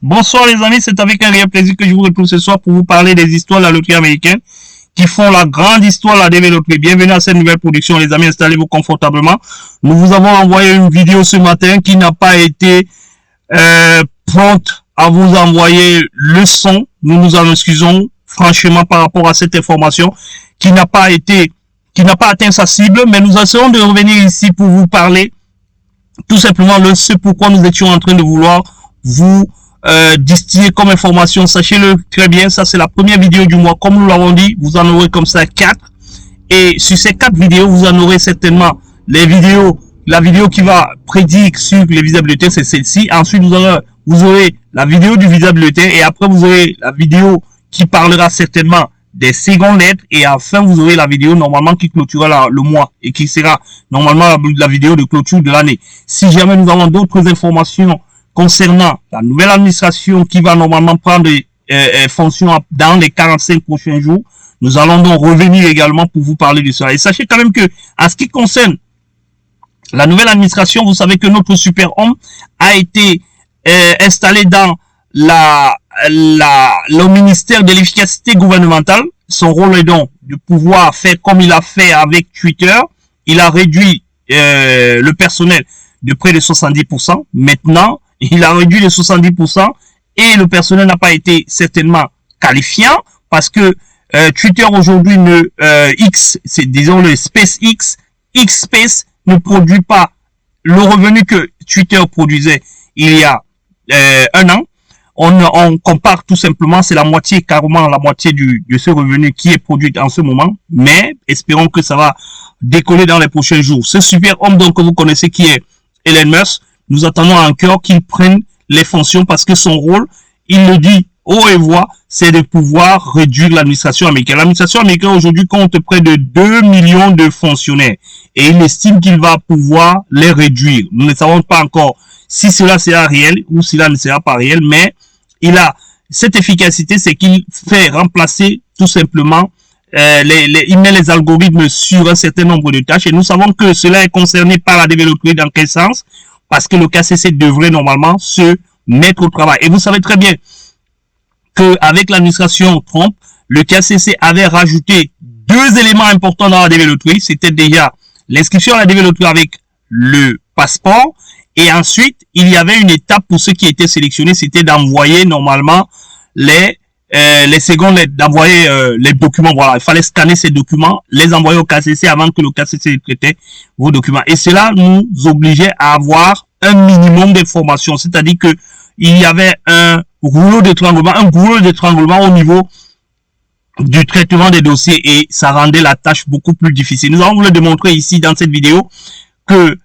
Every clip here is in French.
Bonsoir les amis, c'est avec un réel plaisir que je vous retrouve ce soir pour vous parler des histoires de la loterie américaine qui font la grande histoire de la DV Loterie. Bienvenue à cette nouvelle production les amis, installez-vous confortablement. Nous vous avons envoyé une vidéo ce matin qui n'a pas été prompte à vous envoyer le son. Nous nous en excusons franchement par rapport à cette information qui n'a pas atteint sa cible, mais nous essayons de revenir ici pour vous parler tout simplement de ce pourquoi nous étions en train de vouloir vous distiller comme information. Sachez-le très bien, ça c'est la première vidéo du mois. Comme nous l'avons dit, vous en aurez comme ça 4. Et sur ces 4 vidéos, vous en aurez certainement la vidéo qui va prédire sur les visas bulletins, c'est celle-ci. Ensuite, vous aurez la vidéo du visa bulletin et après vous aurez la vidéo qui parlera certainement des secondes lettres et enfin vous aurez la vidéo normalement qui clôturera le mois et qui sera normalement la vidéo de clôture de l'année. Si jamais nous avons d'autres informations concernant la nouvelle administration qui va normalement prendre fonction dans les 45 prochains jours, nous allons donc revenir également pour vous parler de ça. Et sachez quand même que, en ce qui concerne la nouvelle administration, vous savez que notre super-homme a été installé dans le ministère de l'efficacité gouvernementale. Son rôle est donc de pouvoir faire comme il a fait avec Twitter. Il a réduit le personnel de près de 70%. Maintenant, il a réduit les 70% et le personnel n'a pas été certainement qualifiant parce que Twitter aujourd'hui c'est disons le SpaceX, X-Space ne produit pas le revenu que Twitter produisait il y a un an. On compare tout simplement, c'est la moitié, carrément la moitié de ce revenu qui est produit en ce moment, mais espérons que ça va décoller dans les prochains jours. Ce super homme donc que vous connaissez qui est Elon Musk, nous attendons encore qu'il prenne les fonctions parce que son rôle, il le dit haut et voix, c'est de pouvoir réduire l'administration américaine. L'administration américaine aujourd'hui compte près de 2 millions de fonctionnaires et il estime qu'il va pouvoir les réduire. Nous ne savons pas encore si cela sera réel ou si cela ne sera pas réel, mais il a cette efficacité, c'est qu'il fait remplacer tout simplement il met les algorithmes sur un certain nombre de tâches et nous savons que cela est concerné par la DV Loterie. Dans quel sens? Parce que le KCC devrait normalement se mettre au travail. Et vous savez très bien qu'avec l'administration Trump, le KCC avait rajouté 2 éléments importants dans la DV Loterie. C'était déjà l'inscription à la DV Loterie avec le passeport. Et ensuite, il y avait une étape pour ceux qui étaient sélectionnés, c'était d'envoyer normalement les secondes lettres, d'envoyer les documents. Voilà, il fallait scanner ces documents, les envoyer au KCC avant que le KCC traitait vos documents. Et cela nous obligeait à avoir un minimum d'informations, c'est-à-dire que il y avait un goulot d'étranglement au niveau du traitement des dossiers et ça rendait la tâche beaucoup plus difficile. Nous allons vous le démontrer ici dans cette vidéo que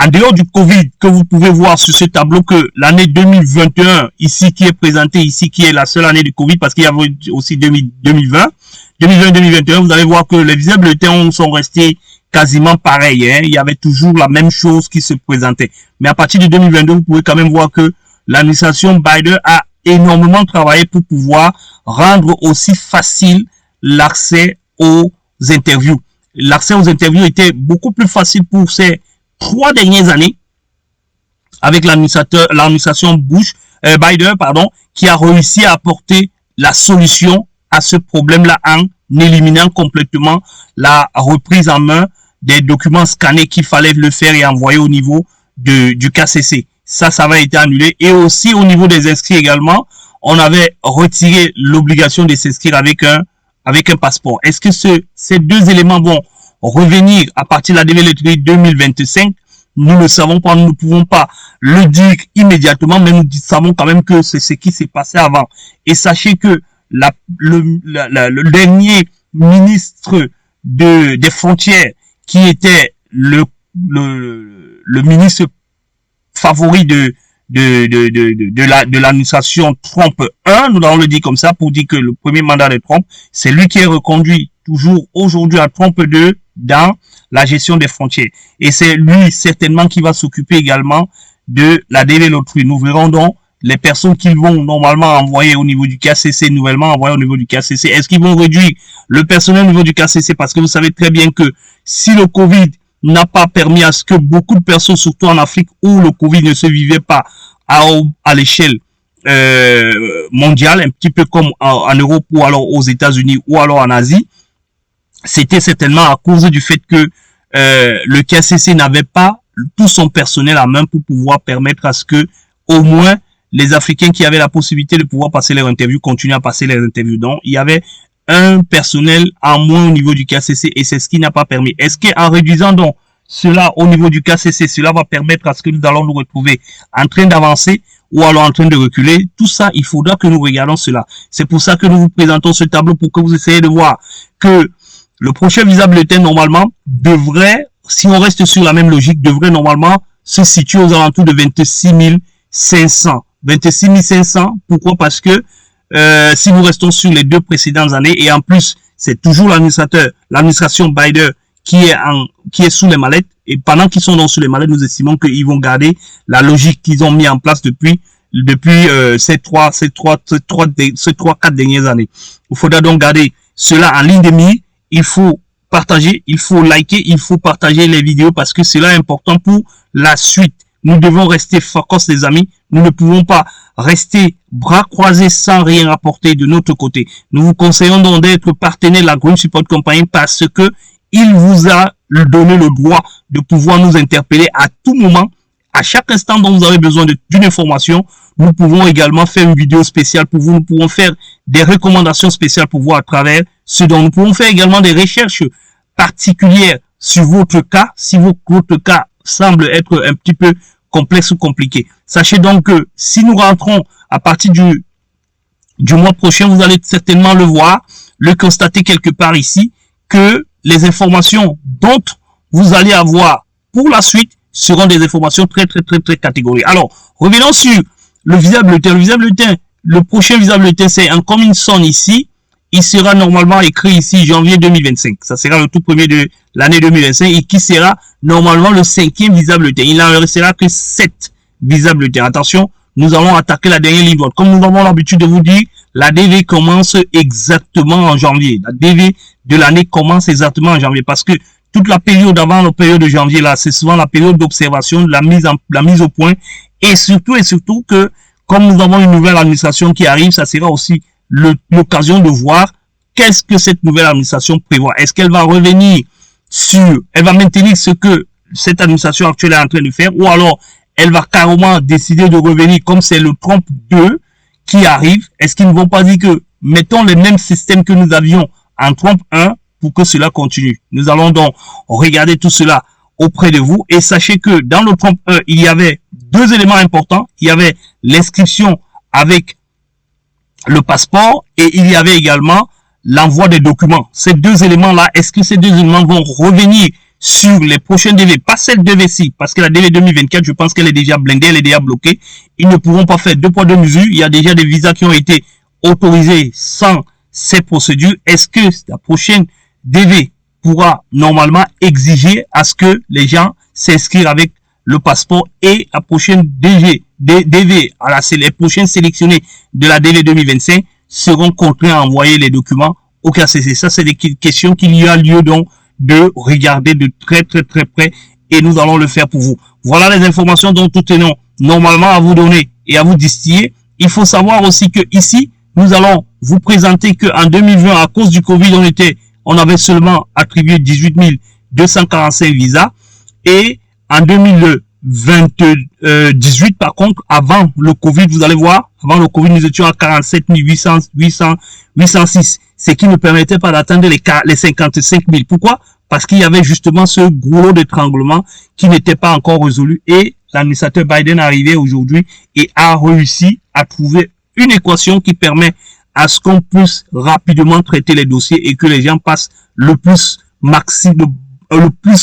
en dehors du Covid que vous pouvez voir sur ce tableau que l'année 2021 ici qui est présentée ici qui est la seule année du Covid parce qu'il y avait aussi 2020-2021 vous allez voir que les visas bulletins sont restés quasiment pareils, hein. Il y avait toujours la même chose qui se présentait. Mais à partir de 2022 vous pouvez quand même voir que l'administration Biden a énormément travaillé pour pouvoir rendre aussi facile l'accès aux interviews. L'accès aux interviews était beaucoup plus facile pour ces 3 dernières années avec l'administration Biden, qui a réussi à apporter la solution à ce problème-là en éliminant complètement la reprise en main des documents scannés qu'il fallait le faire et envoyer au niveau du KCC. Ça avait été annulé. Et aussi au niveau des inscrits également, on avait retiré l'obligation de s'inscrire avec un passeport. Est-ce que ces 2 éléments vont revenir à partir de la DV Loterie 2025? Nous ne savons pas, nous ne pouvons pas le dire immédiatement, mais nous savons quand même que c'est ce qui s'est passé avant. Et sachez que le dernier ministre des frontières, qui était le ministre favori de l'administration Trump 1, nous allons le dire comme ça pour dire que le premier mandat de Trump, c'est lui qui est reconduit toujours aujourd'hui à Trump 2 dans la gestion des frontières. Et c'est lui certainement qui va s'occuper également de la DV Loterie. Nous verrons donc les personnes qu'ils vont normalement envoyer au niveau du KCC, nouvellement envoyer au niveau du KCC. Est-ce qu'ils vont réduire le personnel au niveau du KCC? Parce que vous savez très bien que si le Covid n'a pas permis à ce que beaucoup de personnes, surtout en Afrique où le Covid ne se vivait pas à l'échelle mondiale, un petit peu comme en Europe ou alors aux États-Unis ou alors en Asie, c'était certainement à cause du fait que le KCC n'avait pas tout son personnel à main pour pouvoir permettre à ce que au moins les Africains qui avaient la possibilité de pouvoir passer leurs interviews continuent à passer leurs interviews. Donc, il y avait un personnel en moins au niveau du KCC et c'est ce qui n'a pas permis. Est-ce qu'en réduisant donc cela au niveau du KCC, cela va permettre à ce que nous allons nous retrouver en train d'avancer ou alors en train de reculer? Tout ça, il faudra que nous regardions cela. C'est pour ça que nous vous présentons ce tableau pour que vous essayez de voir que le prochain visa bulletin, normalement, devrait, si on reste sur la même logique, devrait normalement se situer aux alentours de 26 500. 26 500, pourquoi? Parce que si nous restons sur les 2 précédentes années, et en plus, c'est toujours l'administration Biden qui est sous les mallettes, et pendant qu'ils sont sous les mallettes, nous estimons qu'ils vont garder la logique qu'ils ont mis en place depuis ces 3-4 dernières années. Il faudra donc garder cela en ligne de mire. Il faut partager, il faut liker, il faut partager les vidéos parce que cela est important pour la suite. Nous devons rester focus, les amis. Nous ne pouvons pas rester bras croisés sans rien rapporter de notre côté. Nous vous conseillons donc d'être partenaire de la Green Support Company parce que il vous a donné le droit de pouvoir nous interpeller à tout moment, à chaque instant dont vous avez besoin d'une information. Nous pouvons également faire une vidéo spéciale pour vous. Nous pouvons faire des recommandations spéciales pour vous à travers ce dont nous pouvons faire également des recherches particulières sur votre cas, si votre cas semble être un petit peu complexe ou compliqué. Sachez donc que si nous rentrons à partir du mois prochain, vous allez certainement le voir, le constater quelque part ici, que les informations dont vous allez avoir pour la suite seront des informations très catégoriques. Alors, revenons sur le visa bulletin. Le visa bulletin, le prochain visa bulletin, c'est un coming soon ici. Il sera normalement écrit ici janvier 2025. Ça sera le tout premier de l'année 2025 et qui sera normalement le 5e visa bulletin. Il n'en restera que 7 visa bulletins. Attention, nous allons attaquer la dernière ligne droite. Comme nous avons l'habitude de vous dire, la DV commence exactement en janvier. La DV de l'année commence exactement en janvier parce que toute la période avant la période de janvier là, c'est souvent la période d'observation, de la mise au point et surtout que comme nous avons une nouvelle administration qui arrive, ça sera aussi l'occasion de voir qu'est-ce que cette nouvelle administration prévoit. Est-ce qu'elle va revenir elle va maintenir ce que cette administration actuelle est en train de faire ou alors elle va carrément décider de revenir comme c'est le Trump 2 qui arrive. Est-ce qu'ils ne vont pas dire que mettons les mêmes systèmes que nous avions en Trump 1 pour que cela continue? Nous allons donc regarder tout cela auprès de vous et sachez que dans le Trump 1, il y avait 2 éléments importants. Il y avait l'inscription avec le passeport et il y avait également l'envoi des documents. Ces 2 éléments-là, est-ce que ces 2 éléments vont revenir sur les prochaines DV? Pas celle DV-ci, parce que la DV 2024, je pense qu'elle est déjà blindée, elle est déjà bloquée. Ils ne pourront pas faire 2 poids 2 mesures. Il y a déjà des visas qui ont été autorisés sans ces procédures. Est-ce que la prochaine DV pourra normalement exiger à ce que les gens s'inscrivent avec le passeport et la prochaine DV, les prochains sélectionnés de la DV 2025 seront contraints à envoyer les documents au KCC. Ça, c'est des questions qu'il y a lieu donc de regarder de très près et nous allons le faire pour vous. Voilà les informations dont nous tenons normalement à vous donner et à vous distiller. Il faut savoir aussi que ici, nous allons vous présenter qu'en 2020, à cause du Covid, on avait seulement attribué 18 245 visas et en 2018, par contre, avant le Covid, vous allez voir, avant le Covid, nous étions à 47 806, ce qui ne permettait pas d'atteindre les 55 000. Pourquoi? Parce qu'il y avait justement ce gros lot d'étranglement qui n'était pas encore résolu et l'administrateur Biden est arrivé aujourd'hui et a réussi à trouver une équation qui permet à ce qu'on puisse rapidement traiter les dossiers et que les gens passent le plus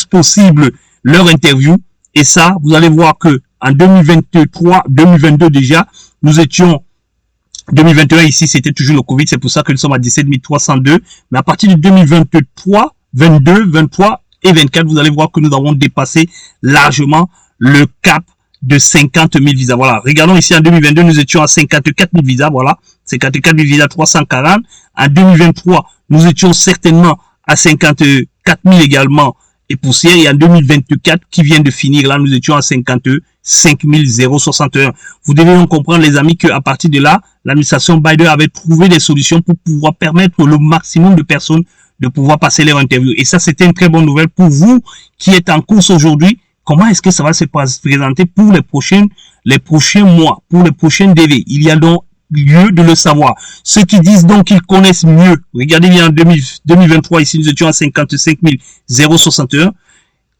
possible leur interview. Et ça, vous allez voir que en 2023, 2022 déjà, nous étions 2021 ici, c'était toujours le Covid, c'est pour ça que nous sommes à 17 302. Mais à partir de 2023, 22, 23 et 24, vous allez voir que nous avons dépassé largement le cap de 50 000 visas. Voilà, regardons ici en 2022, nous étions à 54 000 visas. Voilà, 54 000 visas 340. En 2023, nous étions certainement à 54 000 également et poussière. Et en 2024, qui vient de finir, là, nous étions à 55 061. Vous devez donc comprendre, les amis, qu'à partir de là, l'administration Biden avait trouvé des solutions pour pouvoir permettre le maximum de personnes de pouvoir passer leur interview. Et ça, c'était une très bonne nouvelle pour vous qui êtes en course aujourd'hui. Comment est-ce que ça va se présenter pour les prochains mois, pour les prochaines DV? Il y a donc lieu de le savoir. Ceux qui disent donc qu'ils connaissent mieux, regardez bien en 2023, ici nous étions à 55 061.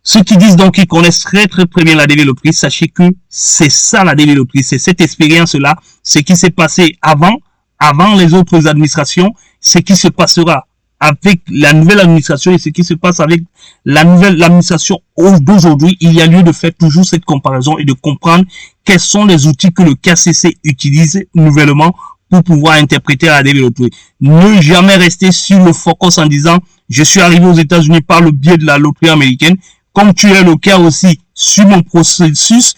Ceux qui disent donc qu'ils connaissent très bien la DV Loterie, sachez que c'est ça la DV Loterie, c'est cette expérience-là, ce qui s'est passé avant les autres administrations, ce qui se passera avec la nouvelle administration et ce qui se passe avec l'administration d'aujourd'hui. Il y a lieu de faire toujours cette comparaison et de comprendre quels sont les outils que le KCC utilise nouvellement pour pouvoir interpréter la DV Loterie. Ne jamais rester sur le focus en disant je suis arrivé aux États-Unis par le biais de la loterie américaine. Comme tu es le cas aussi sur mon processus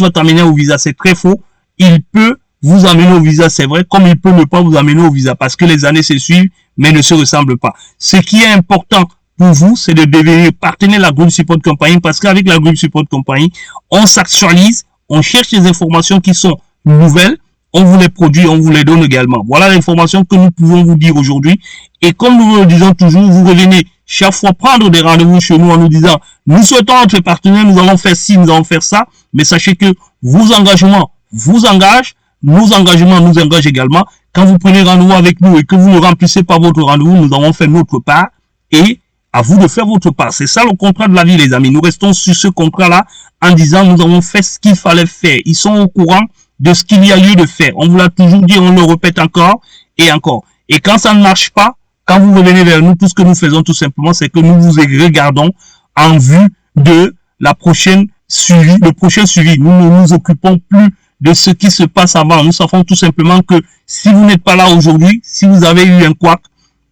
va t'amener au visa. C'est très faux. Il peut vous amener au visa, c'est vrai, comme il peut ne pas vous amener au visa parce que les années se suivent mais ne se ressemblent pas. Ce qui est important pour vous, c'est de devenir partenaire de la Group Support Company parce qu'avec la Group Support Company, on s'actualise, on cherche des informations qui sont nouvelles, on vous les produit, on vous les donne également. Voilà l'information que nous pouvons vous dire aujourd'hui. Et comme nous le disons toujours, vous revenez chaque fois prendre des rendez-vous chez nous en nous disant, nous souhaitons être partenaire, nous allons faire ci, nous allons faire ça. Mais sachez que vos engagements vous engagent, nos engagements nous engagent également. Quand vous prenez rendez-vous avec nous et que vous ne remplissez pas votre rendez-vous, nous avons fait notre part et à vous de faire votre part. C'est ça le contrat de la vie, les amis. Nous restons sur ce contrat-là en disant nous avons fait ce qu'il fallait faire. Ils sont au courant de ce qu'il y a lieu de faire. On vous l'a toujours dit, on le répète encore et encore. Et quand ça ne marche pas, quand vous revenez vers nous, tout ce que nous faisons tout simplement, c'est que nous vous regardons en vue de le prochain suivi. Nous ne nous occupons plus de ce qui se passe avant. Nous savons tout simplement que si vous n'êtes pas là aujourd'hui, si vous avez eu un couac,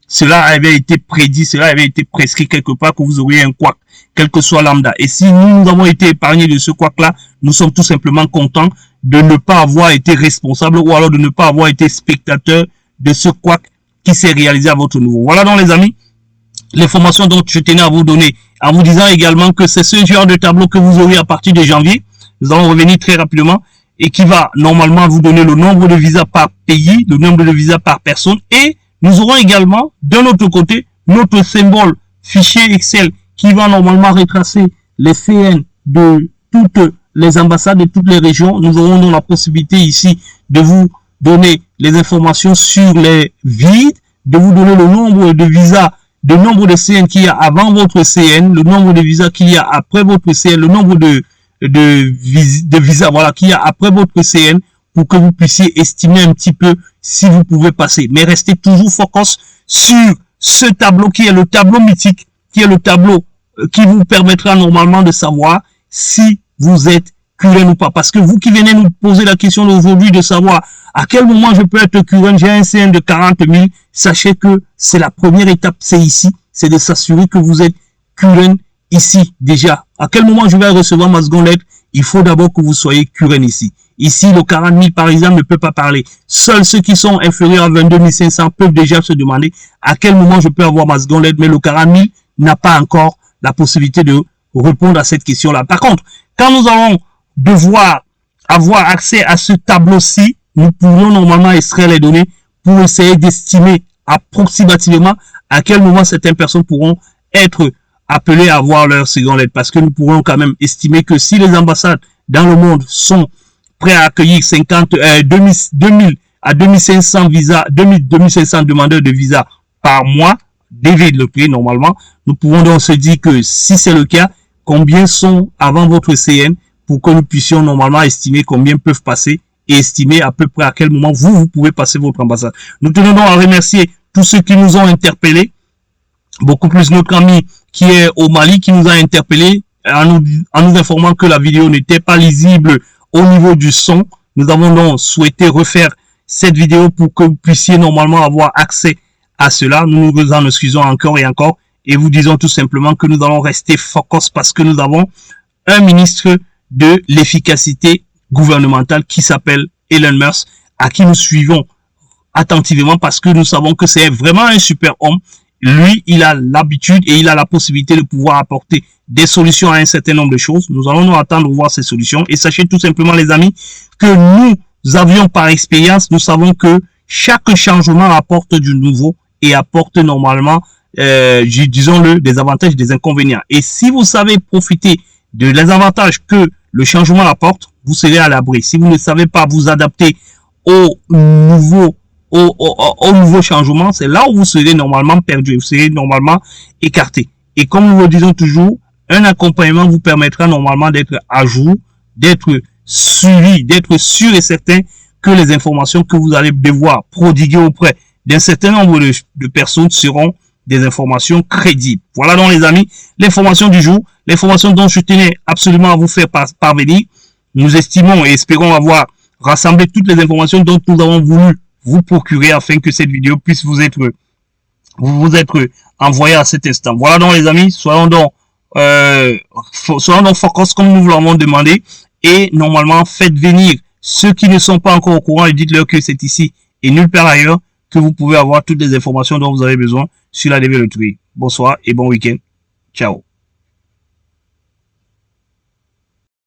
cela avait été prédit, cela avait été prescrit quelque part que vous auriez un couac, quel que soit lambda. Et si nous avons été épargnés de ce couac-là, nous sommes tout simplement contents de ne pas avoir été responsables ou alors de ne pas avoir été spectateurs de ce couac qui s'est réalisé à votre niveau. Voilà donc les amis, l'information dont je tenais à vous donner, en vous disant également que c'est ce genre de tableau que vous aurez à partir de janvier. Nous allons revenir très rapidement et qui va normalement vous donner le nombre de visas par pays, le nombre de visas par personne et nous aurons également de notre côté notre symbole fichier Excel qui va normalement retracer les CN de toutes les ambassades de toutes les régions. Nous aurons donc la possibilité ici de vous donner les informations sur les vides, de vous donner le nombre de visas, le nombre de CN qu'il y a avant votre CN, le nombre de visas qu'il y a après votre CN, le nombre de visas voilà, qu'il y a après votre CN pour que vous puissiez estimer un petit peu si vous pouvez passer. Mais restez toujours focus sur ce tableau qui est le tableau mythique, qui est le tableau qui vous permettra normalement de savoir si vous êtes current ou pas. Parce que vous qui venez nous poser la question aujourd'hui de savoir à quel moment je peux être current, j'ai un CN de 40 000, sachez que c'est la première étape, c'est ici, c'est de s'assurer que vous êtes current ici déjà. À quel moment je vais recevoir ma seconde lettre? Il faut d'abord que vous soyez current ici. Ici, le 40 000 par exemple ne peut pas parler. Seuls ceux qui sont inférieurs à 22 500 peuvent déjà se demander à quel moment je peux avoir ma seconde lettre, mais le 40 000 n'a pas encore la possibilité de répondre à cette question-là. Par contre, quand nous allons devoir avoir accès à ce tableau-ci, nous pourrons normalement extraire les données pour essayer d'estimer approximativement à quel moment certaines personnes pourront être appelées à avoir leur seconde lettre. Parce que nous pourrons quand même estimer que si les ambassades dans le monde sont prêts à accueillir 2000 à 2500 visas, 2500 demandeurs de visa par mois, DV le prix normalement, nous pouvons donc se dire que si c'est le cas, combien sont avant votre CN pour que nous puissions normalement estimer combien peuvent passer et estimer à peu près à quel moment vous pouvez passer votre ambassade. Nous tenons donc à remercier tous ceux qui nous ont interpellés, beaucoup plus notre ami qui est au Mali qui nous a interpellés en nous informant que la vidéo n'était pas lisible au niveau du son. Nous avons donc souhaité refaire cette vidéo pour que vous puissiez normalement avoir accès à cela. Nous nous en excusons encore et encore et vous disons tout simplement que nous allons rester focus parce que nous avons un ministre de l'efficacité gouvernementale qui s'appelle Elon Musk, à qui nous suivons attentivement parce que nous savons que c'est vraiment un super homme. lui, il a l'habitude et il a la possibilité de pouvoir apporter des solutions à un certain nombre de choses. Nous allons nous attendre à voir ces solutions. Et sachez tout simplement, les amis, que nous avions par expérience, nous savons que chaque changement apporte du nouveau et apporte normalement, disons-le, des avantages et des inconvénients. Et si vous savez profiter de les avantages que le changement apporte, vous serez à l'abri. Si vous ne savez pas vous adapter au nouveau changement, c'est là où vous serez normalement perdu, vous serez normalement écarté. Et comme nous le disons toujours, un accompagnement vous permettra normalement d'être à jour, d'être suivi, d'être sûr et certain que les informations que vous allez devoir prodiguer auprès d'un certain nombre de personnes seront des informations crédibles. Voilà donc les amis, l'information du jour, l'information dont je tenais absolument à vous faire parvenir. Nous estimons et espérons avoir rassemblé toutes les informations dont nous avons voulu vous procurer afin que cette vidéo puisse vous être envoyée à cet instant. Voilà donc les amis, soyons donc focus comme nous vous l'avons demandé et normalement faites venir ceux qui ne sont pas encore au courant et dites-leur que c'est ici et nulle part ailleurs que vous pouvez avoir toutes les informations dont vous avez besoin sur la DV Loterie. Bonsoir et bon week-end. Ciao.